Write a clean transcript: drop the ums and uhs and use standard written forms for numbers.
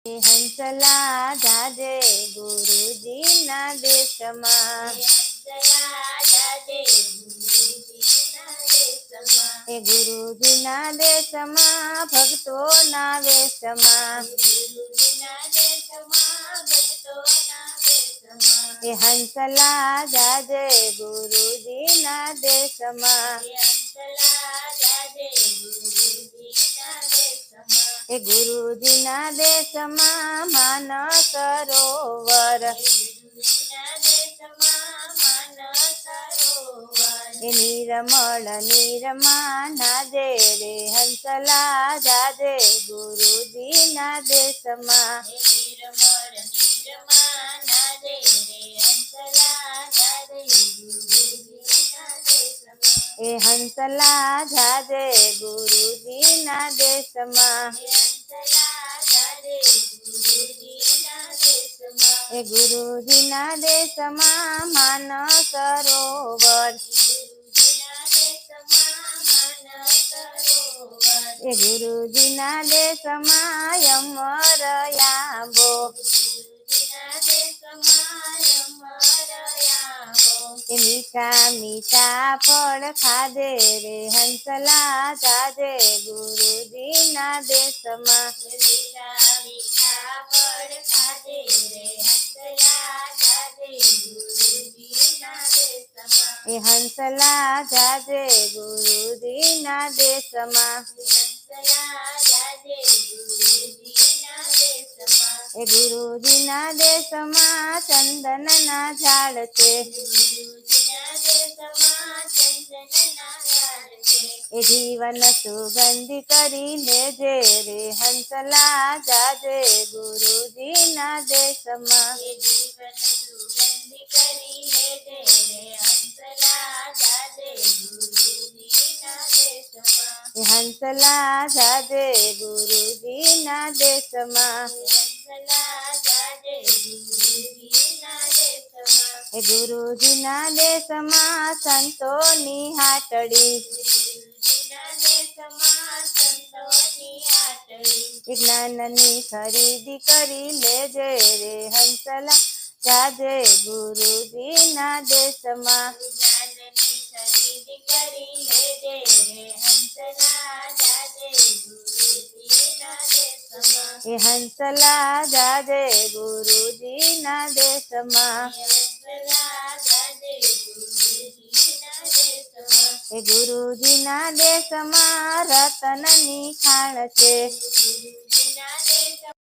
હંસલા જાજે ગુરુજીના દેશમાં એ ગુરુજીના દેશમાં ભક્તોના વેશમાં એ હંસલા જાજે ગુરુજીના દેશમાં એ ગુરુજીના દેશમાં માનસ સરોવર એ નિર્મળ નિરમા નાજે રે હંસલા જાજે ગુરુજીના દેશમાં એ હંસલા જાજે ગુરુજીના દેશમાં એ ગુરુજીના દેશમાં માનસ સરોવર એ ગુરુજીના દેશમાં અમર યાબો એ મીઠા મીઠા ફળ ખાધે રે હંસલા જાજે ગુરુજીના દેશમાં એ હંસલા જાજે ગુરુજીના દેશમાં એ ગુરુજીના દેશમાં ચંદનના ઝાડ છે એ જીવન સુગંધી કરી લેજે રે હંસલા જાજે ગુરુજીના દેશમાં એ હંસલા જાજે ગુરુજીના દેશમાં એ ગુરુજીના દેશમાં સંતોની હાટડી જ્ઞાનની ખરીદી કરી લેજે રે હંસલા જાજે ગુરુજીના દેશમાં એ હંસલા જાજે ગુરુજીના દેશમાં એ ગુરુજીના દેશમાં રતનની ખાણ છે